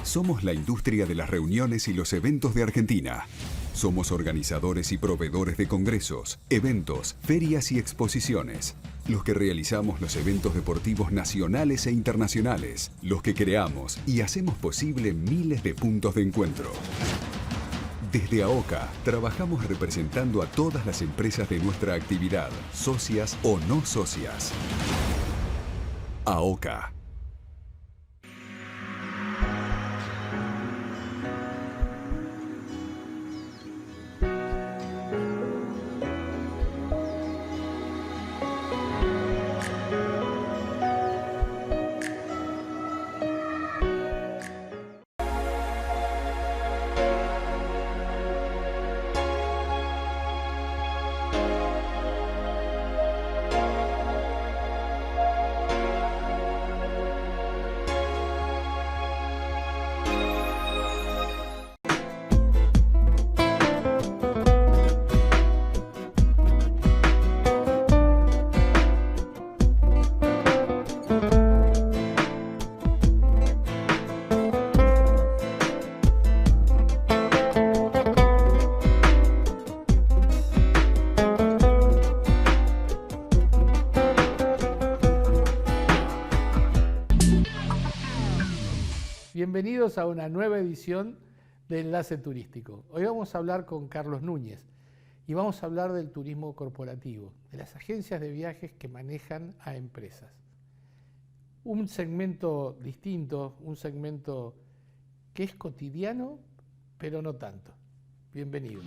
Somos la industria de las reuniones y los eventos de Argentina. Somos organizadores y proveedores de congresos, eventos, ferias y exposiciones. Los que realizamos los eventos deportivos nacionales e internacionales. Los que creamos y hacemos posible miles de puntos de encuentro. Desde AOCA, trabajamos representando a todas las empresas de nuestra actividad, socias o no socias. AOCA. Bienvenidos a una nueva edición de Enlace Turístico. Hoy vamos a hablar con Carlos Núñez y vamos a hablar del turismo corporativo, de las agencias de viajes que manejan a empresas. Un segmento distinto, un segmento que es cotidiano, pero no tanto. Bienvenidos.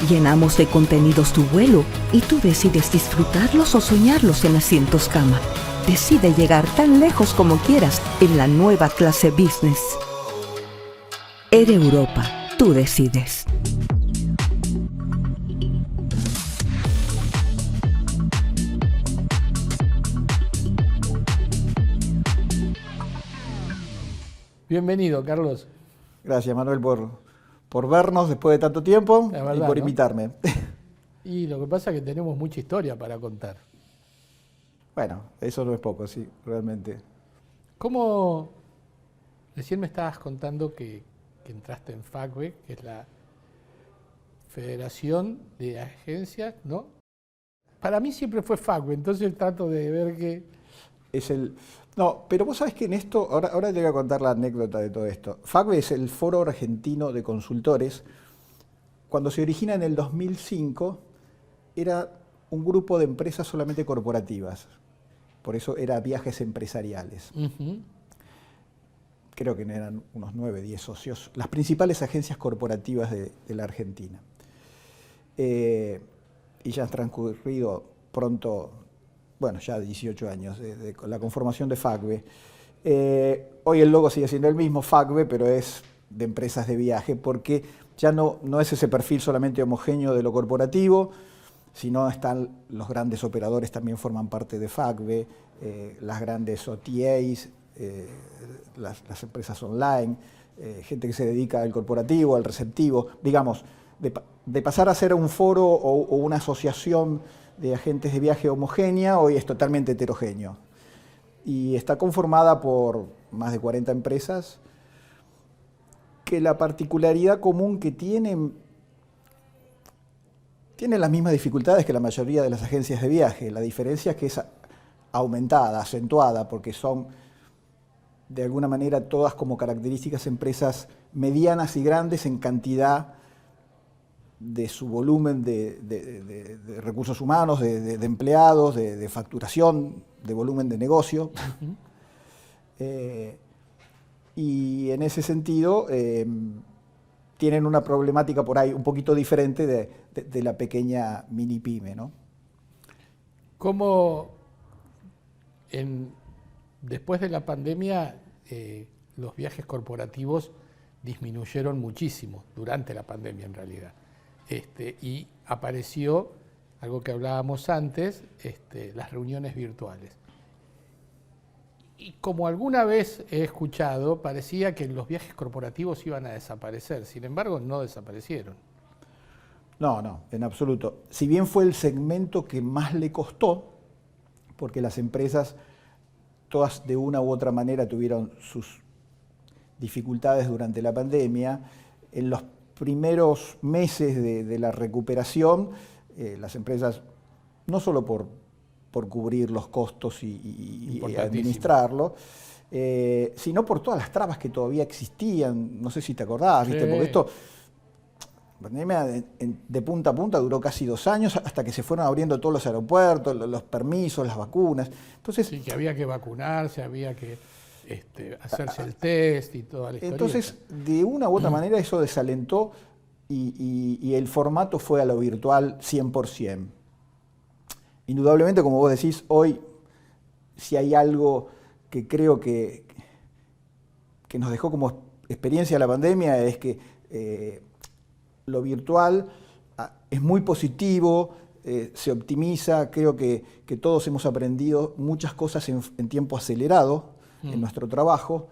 Llenamos de contenidos tu vuelo y tú decides disfrutarlos o soñarlos en asientos cama. Decide llegar tan lejos como quieras en la nueva clase Business. Air Europa, tú decides. Bienvenido, Carlos. Gracias, Manuel, por vernos después de tanto tiempo verdad, y por ¿no? invitarme. Y lo que pasa es que tenemos mucha historia para contar. Bueno, eso no es poco, sí, realmente. ¿Cómo? Recién me estabas contando que entraste en FACBE, que es la Federación de Agencias, ¿no? Para mí siempre fue FACBE, entonces trato de ver que No, pero vos sabés que en esto, ahora te voy a contar la anécdota de todo esto. FACBE es el Foro Argentino de Consultores. Cuando se origina en el 2005, era un grupo de empresas solamente corporativas. Por eso era Viajes Empresariales. Creo que eran unos 9, 10 socios. Las principales agencias corporativas de la Argentina. Y ya han transcurrido pronto, bueno, ya 18 años de la conformación de FACBE. Hoy el logo sigue siendo el mismo, FACBE, pero es de empresas de viaje, porque ya no es ese perfil solamente homogéneo de lo corporativo, sino están los grandes operadores, también forman parte de FACBE, las grandes OTAs, las empresas online, gente que se dedica al corporativo, al receptivo, digamos, de pasar a ser un foro o una asociación de agentes de viaje homogénea, hoy es totalmente heterogéneo. Y está conformada por más de 40 empresas, que la particularidad común que tienen las mismas dificultades que la mayoría de las agencias de viaje. La diferencia es que es aumentada, acentuada, porque son de alguna manera todas como características empresas medianas y grandes en cantidad de su volumen de recursos humanos, de empleados, de facturación, de volumen de negocio. Y en ese sentido tienen una problemática por ahí un poquito diferente de la pequeña mini pyme, ¿no? ¿Cómo después de la pandemia los viajes corporativos disminuyeron muchísimo, durante la pandemia en realidad? Y apareció algo que hablábamos antes, las reuniones virtuales. Y como alguna vez he escuchado, parecía que los viajes corporativos iban a desaparecer, sin embargo no desaparecieron. No, en absoluto. Si bien fue el segmento que más le costó, porque las empresas todas de una u otra manera tuvieron sus dificultades durante la pandemia, en los primeros meses de la recuperación, las empresas, no solo por cubrir los costos y administrarlo, sino por todas las trabas que todavía existían. No sé si te acordás, ¿viste? Porque esto, la pandemia de punta a punta duró casi 2 años, hasta que se fueron abriendo todos los aeropuertos, los permisos, las vacunas. Entonces, sí, que había que vacunarse, había que hacerse el test y toda la historia. Entonces, de una u otra manera eso desalentó y el formato fue a lo virtual 100%. Indudablemente, como vos decís, hoy si hay algo que creo que nos dejó como experiencia la pandemia es que lo virtual es muy positivo, se optimiza, creo que todos hemos aprendido muchas cosas en tiempo acelerado en nuestro trabajo,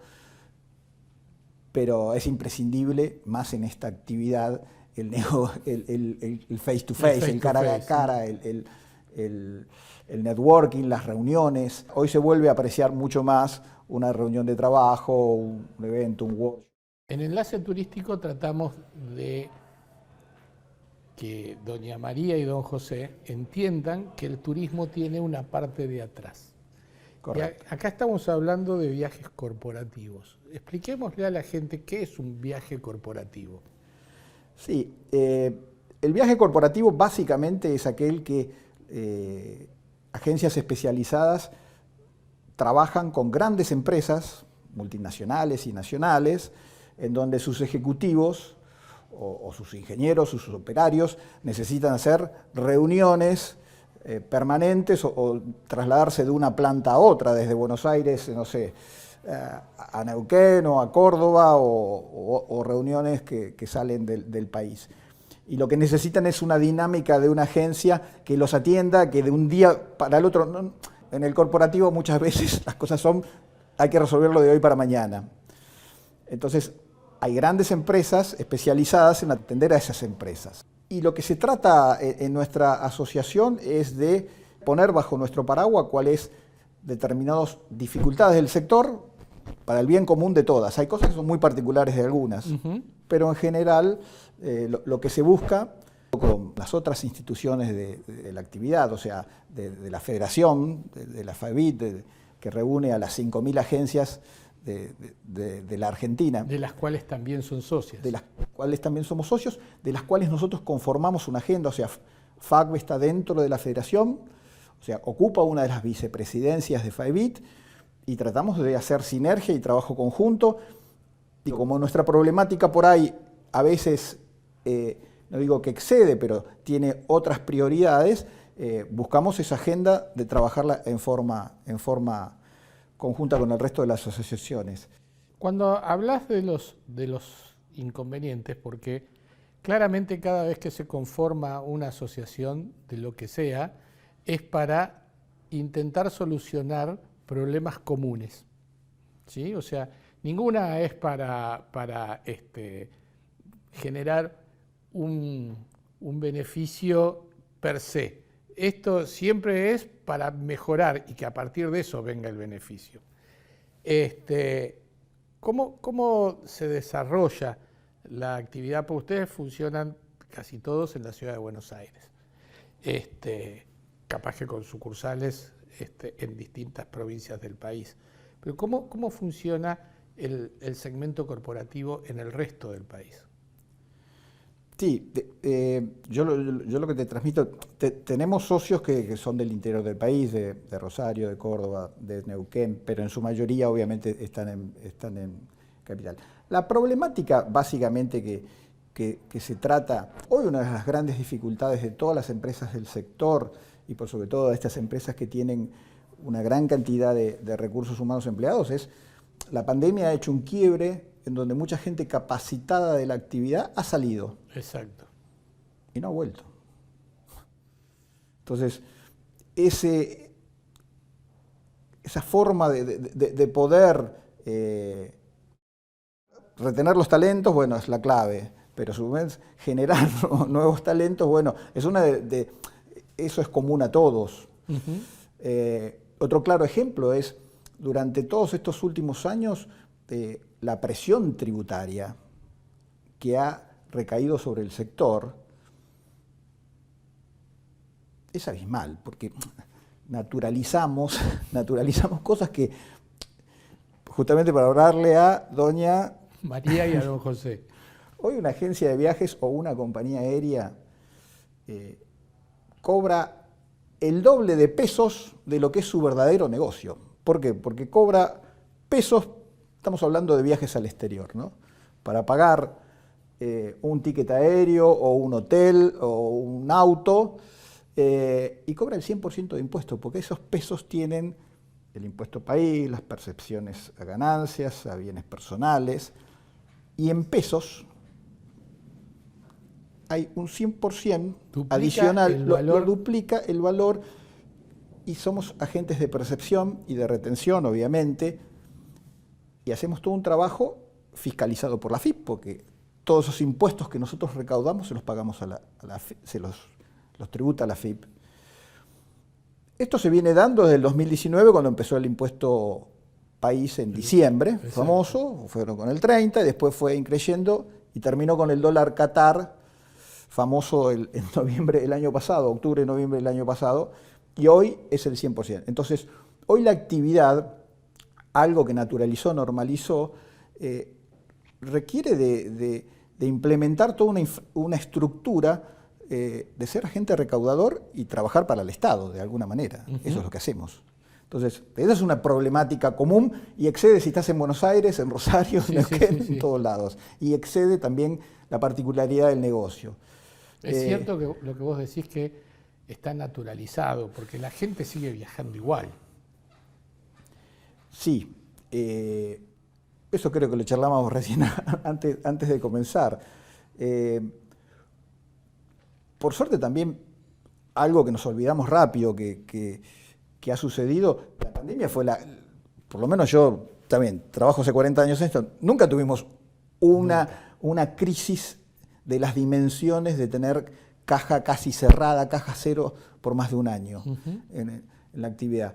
pero es imprescindible, más en esta actividad, el face to face, el cara a cara, el networking, las reuniones. Hoy se vuelve a apreciar mucho más una reunión de trabajo, un evento, un workshop. En Enlace Turístico tratamos de que doña María y don José entiendan que el turismo tiene una parte de atrás. Correcto. Acá estamos hablando de viajes corporativos. Expliquémosle a la gente qué es un viaje corporativo. Sí, el viaje corporativo básicamente es aquel que agencias especializadas trabajan con grandes empresas multinacionales y nacionales, en donde sus ejecutivos o sus ingenieros, sus operarios necesitan hacer reuniones permanentes o trasladarse de una planta a otra, desde Buenos Aires, no sé, a Neuquén o a Córdoba o reuniones que salen del país. Y lo que necesitan es una dinámica de una agencia que los atienda, que de un día para el otro... No, en el corporativo muchas veces las cosas son, hay que resolverlo de hoy para mañana. Entonces, hay grandes empresas especializadas en atender a esas empresas. Y lo que se trata en nuestra asociación es de poner bajo nuestro paraguas cuáles determinadas dificultades del sector para el bien común de todas. Hay cosas que son muy particulares de algunas, pero en general lo que se busca con las otras instituciones de la actividad, o sea, de la federación, de la FABIT, que reúne a las 5.000 agencias de la Argentina. De las cuales también son socias. De las cuales también somos socios, de las cuales nosotros conformamos una agenda, o sea, FACB está dentro de la federación, o sea, ocupa una de las vicepresidencias de FAEBIT y tratamos de hacer sinergia y trabajo conjunto. Y como nuestra problemática por ahí a veces, no digo que excede, pero tiene otras prioridades, buscamos esa agenda de trabajarla en forma conjunta con el resto de las asociaciones. Cuando hablas de los inconvenientes, porque claramente cada vez que se conforma una asociación de lo que sea, es para intentar solucionar problemas comunes, ¿sí? O sea, ninguna es para generar un beneficio per se. Esto siempre es para mejorar y que a partir de eso venga el beneficio. ¿Cómo se desarrolla la actividad? Porque ustedes funcionan casi todos en la ciudad de Buenos Aires. Capaz que con sucursales en distintas provincias del país. Pero ¿cómo funciona el segmento corporativo en el resto del país? Sí, yo lo que te transmito, tenemos socios que son del interior del país, de Rosario, de Córdoba, de Neuquén, pero en su mayoría obviamente están en capital. La problemática básicamente que se trata, hoy una de las grandes dificultades de todas las empresas del sector y por sobre todo de estas empresas que tienen una gran cantidad de recursos humanos empleados es la pandemia ha hecho un quiebre en donde mucha gente capacitada de la actividad ha salido. Exacto. Y no ha vuelto. Entonces, esa forma de poder retener los talentos, bueno, es la clave, pero a su vez generar nuevos talentos, bueno, es eso es común a todos. Uh-huh. Otro claro ejemplo es, durante todos estos últimos años, la presión tributaria que ha recaído sobre el sector es abismal, porque naturalizamos cosas que, justamente para hablarle a doña María y a don José. Hoy una agencia de viajes o una compañía aérea cobra el doble de pesos de lo que es su verdadero negocio. ¿Por qué? Porque cobra pesos, estamos hablando de viajes al exterior, ¿no? Para pagar un ticket aéreo o un hotel o un auto y cobra el 100% de impuestos, porque esos pesos tienen el impuesto país, las percepciones a ganancias, a bienes personales, y en pesos hay un 100% duplica adicional, lo duplica el valor, y somos agentes de percepción y de retención, obviamente, y hacemos todo un trabajo fiscalizado por la AFIP, porque todos esos impuestos que nosotros recaudamos se los pagamos a la AFIP, se los tributa la AFIP. Esto se viene dando desde el 2019, cuando empezó el impuesto país en diciembre, exacto, famoso, fueron con el 30, y después fue increyendo y terminó con el dólar Qatar, famoso en noviembre del año pasado, octubre, noviembre del año pasado, y hoy es el 100%. Entonces, hoy la actividad, algo que naturalizó, normalizó, requiere de implementar toda una estructura de ser agente recaudador y trabajar para el Estado, de alguna manera. Uh-huh. Eso es lo que hacemos. Entonces, esa es una problemática común y excede si estás en Buenos Aires, en Rosario, sí, en todos lados. Y excede también la particularidad del negocio. Es cierto que lo que vos decís que está naturalizado, porque la gente sigue viajando igual. Sí, eso creo que lo charlábamos recién antes de comenzar. Por suerte también, algo que nos olvidamos rápido que ha sucedido, la pandemia fue por lo menos yo también trabajo hace 40 años en esto, nunca tuvimos una crisis de las dimensiones de tener caja casi cerrada, caja cero por más de un año uh-huh. en la actividad.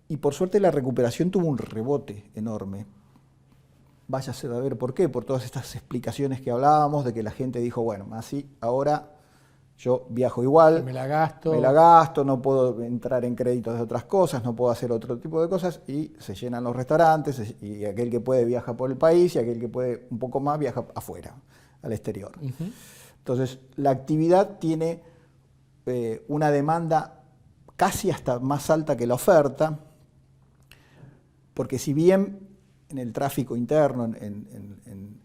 Y por suerte la recuperación tuvo un rebote enorme. Váyase a ver por qué, por todas estas explicaciones que hablábamos, de que la gente dijo, bueno, así ahora Yo viajo igual, me la gasto, no puedo entrar en créditos de otras cosas, no puedo hacer otro tipo de cosas, y se llenan los restaurantes, y aquel que puede viaja por el país, y aquel que puede un poco más viaja afuera, al exterior. Entonces, la actividad tiene una demanda casi hasta más alta que la oferta, porque si bien en el tráfico interno, en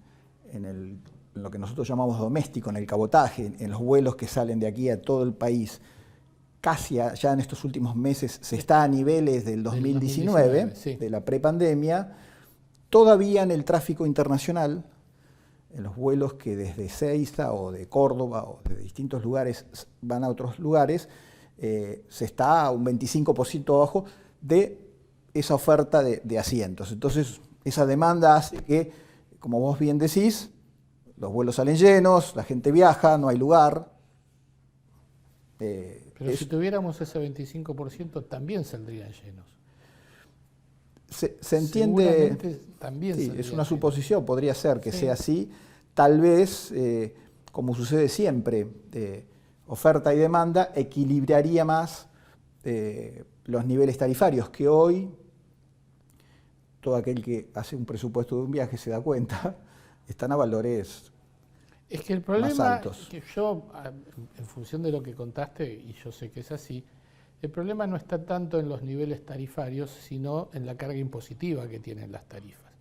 lo que nosotros llamamos doméstico, en el cabotaje, en los vuelos que salen de aquí a todo el país, casi ya en estos últimos meses se está a niveles del 2019, sí, de la prepandemia, todavía en el tráfico internacional, en los vuelos que desde Ezeiza o de Córdoba o de distintos lugares van a otros lugares, se está a un 25% abajo de esa oferta de asientos. Entonces, esa demanda hace que, como vos bien decís, los vuelos salen llenos, la gente viaja, no hay lugar. Pero si tuviéramos ese 25%, también saldrían llenos. Se entiende, también sí, es una suposición, podría ser que sea así. Tal vez, como sucede siempre, oferta y demanda equilibraría más los niveles tarifarios, que hoy todo aquel que hace un presupuesto de un viaje se da cuenta, están a valores es que el problema más altos. Es que yo, en función de lo que contaste, y yo sé que es así, el problema no está tanto en los niveles tarifarios, sino en la carga impositiva que tienen las tarifas.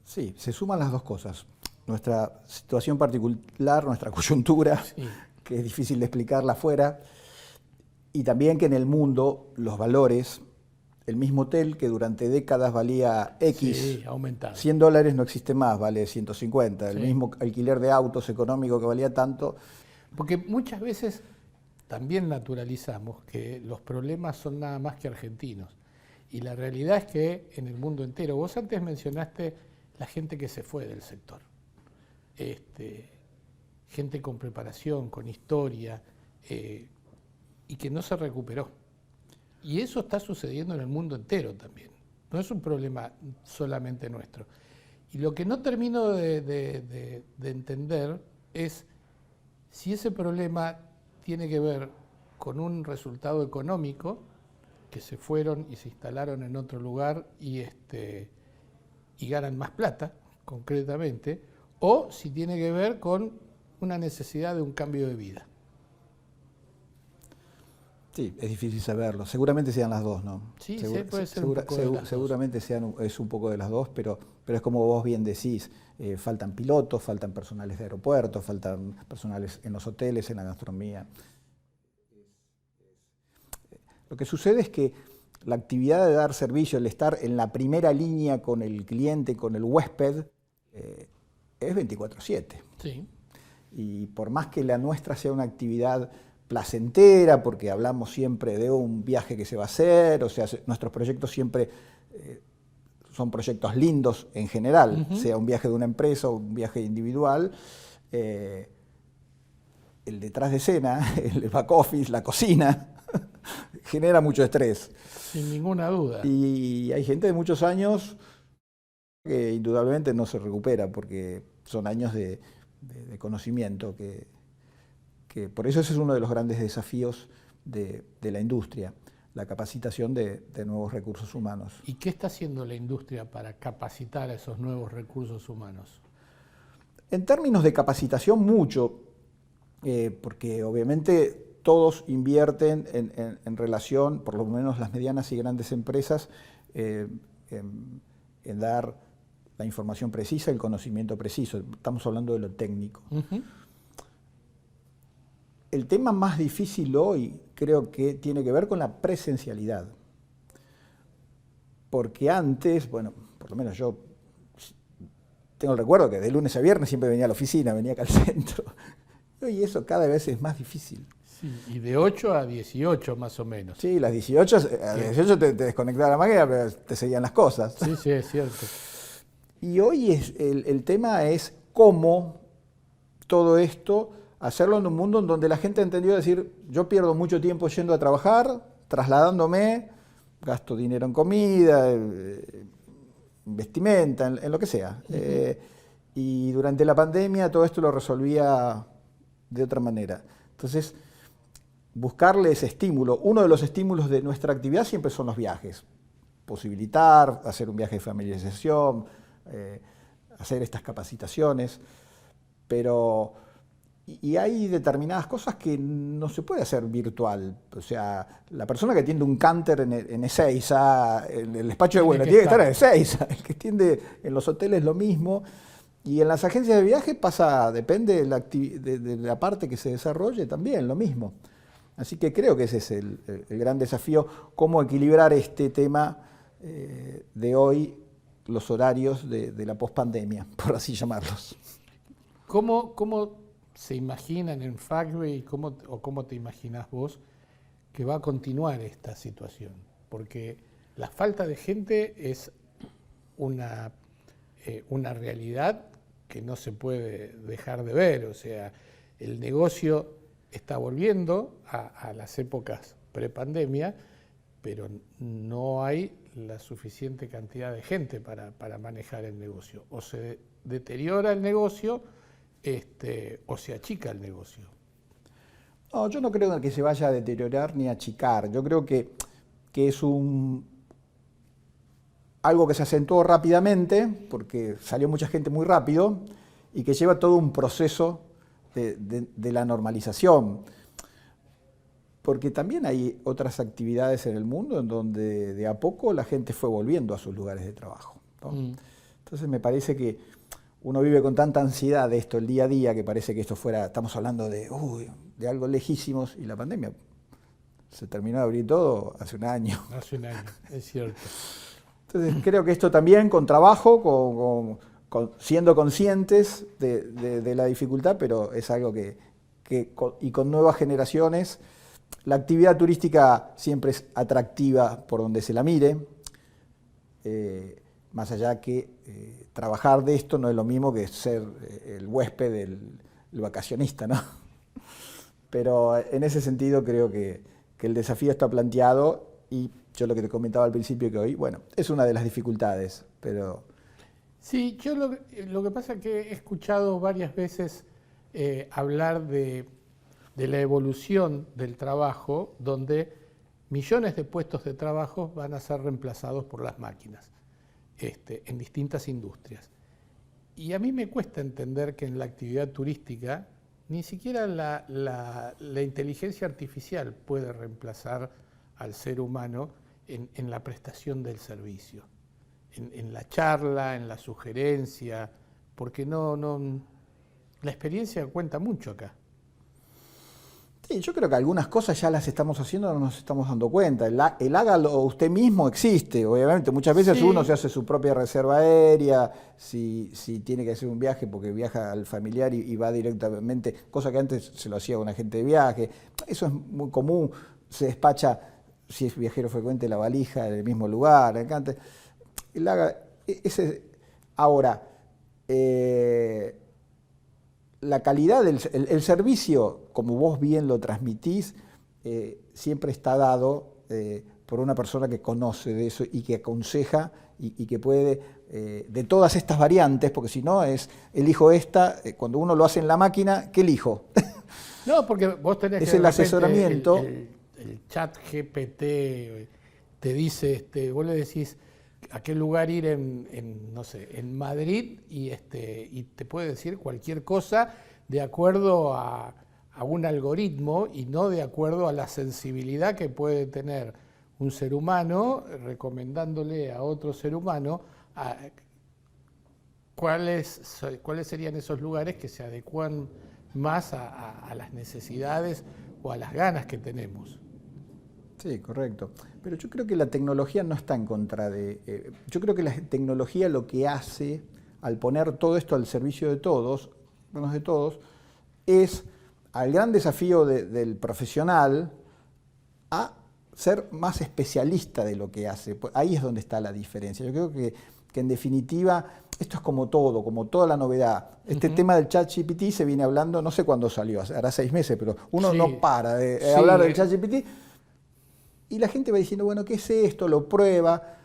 Sí, se suman las dos cosas. Nuestra situación particular, nuestra coyuntura, sí, que es difícil de explicarla afuera, y también que en el mundo los valores, el mismo hotel que durante décadas valía X, sí, $100 no existe más, vale 150. Sí. El mismo alquiler de autos económico que valía tanto. Porque muchas veces también naturalizamos que los problemas son nada más que argentinos. Y la realidad es que en el mundo entero, vos antes mencionaste la gente que se fue del sector. Gente con preparación, con historia, y que no se recuperó. Y eso está sucediendo en el mundo entero también. No es un problema solamente nuestro. Y lo que no termino de entender es si ese problema tiene que ver con un resultado económico, que se fueron y se instalaron en otro lugar y ganan más plata, concretamente, o si tiene que ver con una necesidad de un cambio de vida. Sí, es difícil saberlo. Seguramente sean las dos, ¿no? Sí, puede ser un poco de las dos. Seguramente es un poco de las dos, pero es como vos bien decís, faltan pilotos, faltan personales de aeropuertos, faltan personales en los hoteles, en la gastronomía. Lo que sucede es que la actividad de dar servicio, el estar en la primera línea con el cliente, con el huésped, es 24/7. Sí. Y por más que la nuestra sea una actividad placentera, porque hablamos siempre de un viaje que se va a hacer, o sea, nuestros proyectos siempre son proyectos lindos en general, sea un viaje de una empresa o un viaje individual. El detrás de escena, el back office, la cocina, genera mucho estrés. Sin ninguna duda. Y hay gente de muchos años que indudablemente no se recupera, porque son años de conocimiento que por eso ese es uno de los grandes desafíos de la industria, la capacitación de nuevos recursos humanos. ¿Y qué está haciendo la industria para capacitar a esos nuevos recursos humanos? En términos de capacitación, mucho, porque obviamente todos invierten en relación, por lo menos las medianas y grandes empresas, en dar la información precisa, el conocimiento preciso. Estamos hablando de lo técnico. El tema más difícil hoy creo que tiene que ver con la presencialidad. Porque antes, bueno, por lo menos yo tengo el recuerdo que de lunes a viernes siempre venía a la oficina, venía acá al centro. Y hoy eso cada vez es más difícil. Sí, y de 8 a 18 más o menos. Sí, las 18, a 18 te desconectaba la máquina, pero te seguían las cosas. Sí, sí, es cierto. Y hoy el tema es cómo todo esto hacerlo en un mundo en donde la gente entendió decir, yo pierdo mucho tiempo yendo a trabajar, trasladándome, gasto dinero en comida, vestimenta, en lo que sea. Y durante la pandemia todo esto lo resolvía de otra manera. Entonces, buscarle ese estímulo. Uno de los estímulos de nuestra actividad siempre son los viajes. Posibilitar, hacer un viaje de familiarización, hacer estas capacitaciones, pero y hay determinadas cosas que no se puede hacer virtual. O sea, la persona que tiende un cánter en Ezeiza, en el despacho de Buena, tiene que estar en Ezeiza. El que tiende en los hoteles lo mismo. Y en las agencias de viaje pasa, depende de la parte que se desarrolle, también lo mismo. Así que creo que ese es el gran desafío, cómo equilibrar este tema de hoy, los horarios de la pospandemia, por así llamarlos. ¿Cómo se imaginan en Factway o cómo te imaginas vos que va a continuar esta situación? Porque la falta de gente es una realidad que no se puede dejar de ver. O sea, el negocio está volviendo a las épocas prepandemia, pero no hay la suficiente cantidad de gente para manejar el negocio. O se deteriora el negocio o se achica el negocio. No, yo no creo que se vaya a deteriorar ni a achicar. Yo creo que es algo que se acentuó rápidamente, porque salió mucha gente muy rápido, y que lleva todo un proceso de la normalización. Porque también hay otras actividades en el mundo en donde de a poco la gente fue volviendo a sus lugares de trabajo, ¿no? Entonces me parece que uno vive con tanta ansiedad de esto el día a día, que parece que esto fuera, estamos hablando de algo lejísimos, y la pandemia se terminó de abrir todo hace un año. Hace un año, es cierto. Entonces creo que esto también con trabajo, siendo conscientes de la dificultad, pero es algo y con nuevas generaciones. La actividad turística siempre es atractiva por donde se la mire, más allá que trabajar de esto no es lo mismo que ser el huésped, el vacacionista, ¿no? Pero en ese sentido creo que el desafío está planteado, y yo lo que te comentaba al principio, que hoy, bueno, es una de las dificultades, pero... Sí, yo lo que pasa es que he escuchado varias veces hablar de la evolución del trabajo, donde millones de puestos de trabajo van a ser reemplazados por las máquinas en distintas industrias. Y a mí me cuesta entender que en la actividad turística ni siquiera la inteligencia artificial puede reemplazar al ser humano en la prestación del servicio, en la charla, en la sugerencia, porque la experiencia cuenta mucho acá. Sí, yo creo que algunas cosas ya las estamos haciendo, no nos estamos dando cuenta. El hágalo usted mismo existe, obviamente. Muchas veces sí, uno se hace su propia reserva aérea, si tiene que hacer un viaje porque viaja al familiar y va directamente, cosa que antes se lo hacía un agente de viaje. Eso es muy común, se despacha, si es viajero frecuente, la valija en el mismo lugar. Ahora, la calidad el servicio, como vos bien lo transmitís, siempre está dado por una persona que conoce de eso y que aconseja y que puede, de todas estas variantes, porque si no elijo esta, cuando uno lo hace en la máquina, ¿qué elijo? No, porque vos tenés es el asesoramiento. El chat GPT te dice, vos le decís a qué lugar ir no sé, en Madrid, y te puede decir cualquier cosa de acuerdo a un algoritmo y no de acuerdo a la sensibilidad que puede tener un ser humano recomendándole a otro ser humano cuáles serían esos lugares que se adecuan más a las necesidades o a las ganas que tenemos. Sí, correcto. Pero yo creo que la tecnología no está en contra yo creo que la tecnología lo que hace, al poner todo esto al servicio de todos, es al gran desafío del profesional a ser más especialista de lo que hace. Ahí es donde está la diferencia. Yo creo que en definitiva esto es como todo, como toda la novedad. Este tema del ChatGPT se viene hablando, no sé cuándo salió, hará 6 meses, pero uno no para de hablar del ChatGPT. Y la gente va diciendo, bueno, ¿qué es esto? Lo prueba.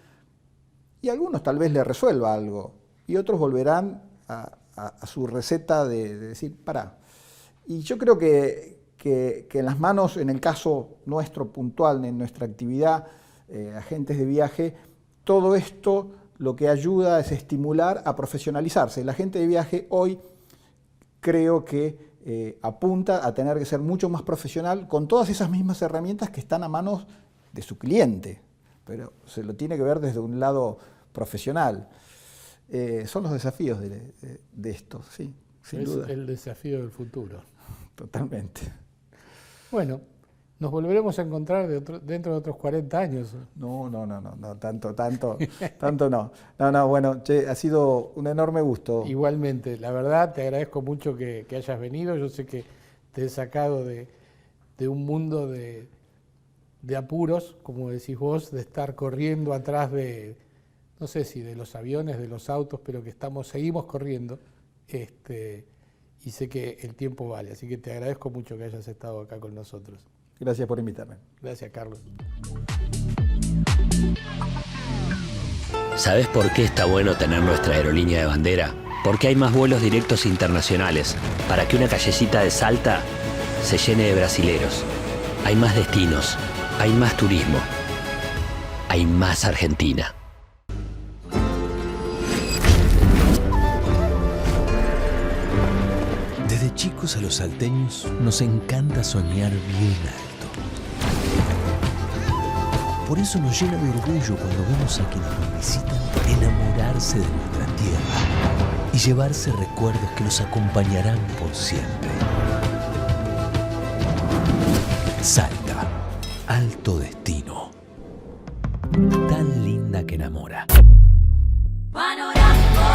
Y a algunos tal vez le resuelva algo. Y otros volverán a su receta de decir, pará. Y yo creo que que en las manos, en el caso nuestro puntual, en nuestra actividad, agentes de viaje, todo esto lo que ayuda es estimular a profesionalizarse. El agente de viaje hoy creo que apunta a tener que ser mucho más profesional con todas esas mismas herramientas que están a manos de su cliente, pero se lo tiene que ver desde un lado profesional. Son los desafíos de esto, sí, sin duda. Es el desafío del futuro. Totalmente. Bueno, nos volveremos a encontrar dentro de otros 40 años. No, tanto no. No, bueno, che, ha sido un enorme gusto. Igualmente, la verdad, te agradezco mucho que hayas venido. Yo sé que te he sacado de un mundo de apuros, como decís vos, de estar corriendo atrás de, no sé si de los aviones, de los autos, pero que seguimos corriendo. Y sé que el tiempo vale, así que te agradezco mucho que hayas estado acá con nosotros. Gracias por invitarme. Gracias, Carlos. ¿Sabes por qué está bueno tener nuestra aerolínea de bandera? Porque hay más vuelos directos internacionales para que una callecita de Salta se llene de brasileros. Hay más destinos, hay más turismo, hay más Argentina. Desde chicos a los salteños nos encanta soñar bien alto. Por eso nos llena de orgullo cuando vemos a quienes nos visitan enamorarse de nuestra tierra y llevarse recuerdos que los acompañarán por siempre. Salta, alto destino. Tan linda que enamora. Panorámico,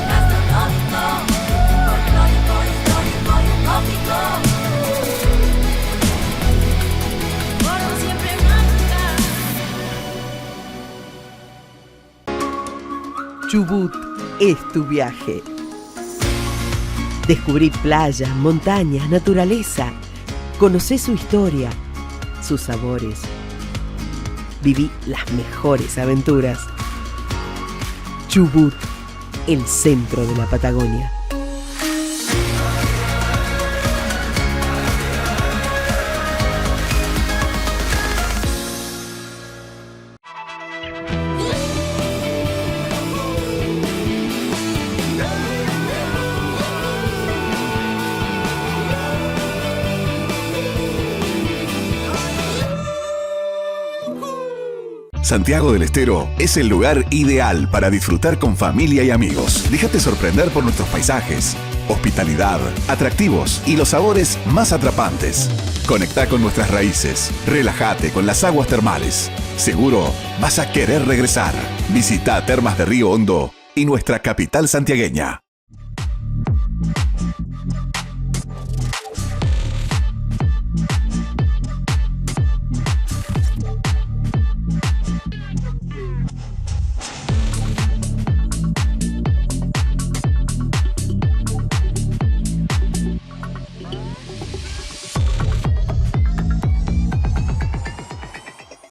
gastronómico, folclórico, histórico y utópico. Por siempre mágica. Chubut es tu viaje. Descubrí playa, montaña, naturaleza. Conocé su historia, sus sabores. Viví las mejores aventuras. Chubut, el centro de la Patagonia. Santiago del Estero es el lugar ideal para disfrutar con familia y amigos. Déjate sorprender por nuestros paisajes, hospitalidad, atractivos y los sabores más atrapantes. Conectá con nuestras raíces, relájate con las aguas termales. Seguro vas a querer regresar. Visita Termas de Río Hondo y nuestra capital santiagueña.